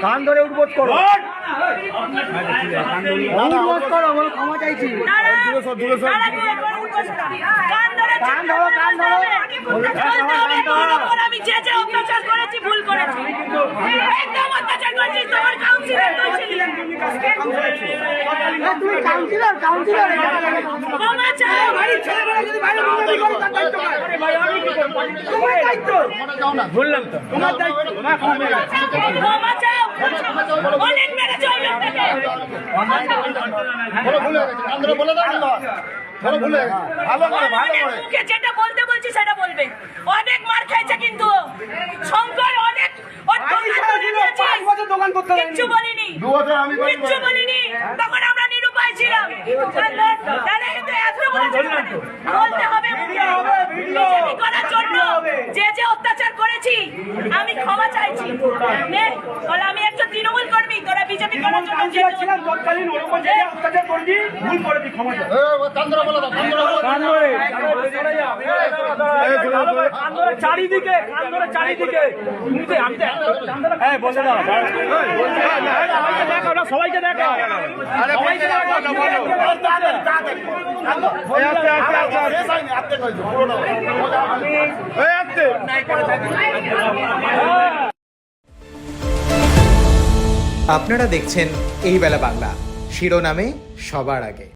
কান ধরে উঠবোধ করো, উঠবোধ করো, বলো ক্ষমা চাইছি। কান ধরো, কান ধরো। আমি যে যে অত্যাচার করেছি ভুল করেছি, একদম অত্যাচার করেছি। তোমার কাউন্সিলর তুমি কাউন্সিলর, কাউন্সিলর ক্ষমা চাও। বললাম তো তোমার দায়িত্ব, ক্ষমা চাও। অনেক মেরেছে ওই লোকটাকে। মুখে যেটা বলতে বলছি সেটা বলবে। অনেক মার খাইছে কিন্তু শঙ্কর, অনেক দোকান করতে কিচ্ছু বলিনি, কিচ্ছু বলিনি। তখন আমরা নিরুপায় ছিলাম। তাহলে কিন্তু এত বলতে হবে বিজেপি করার জন্য যে যে অত্যাচার করেছি আমি ক্ষমা চাইছি। বলে আমি একজন তৃণমূল কর্মী, তোরা বিজেপি করার জন্য ছিলাম তৎকালীন ওর উপর যে অত্যাচার করেছি ভুল করেছি, ক্ষমা চাই। চারিদিকে চারিদিকে সবাইকে দেখা আপনারা দেখছেন এই বেলা বাংলা, শিরোনামে সবার আগে।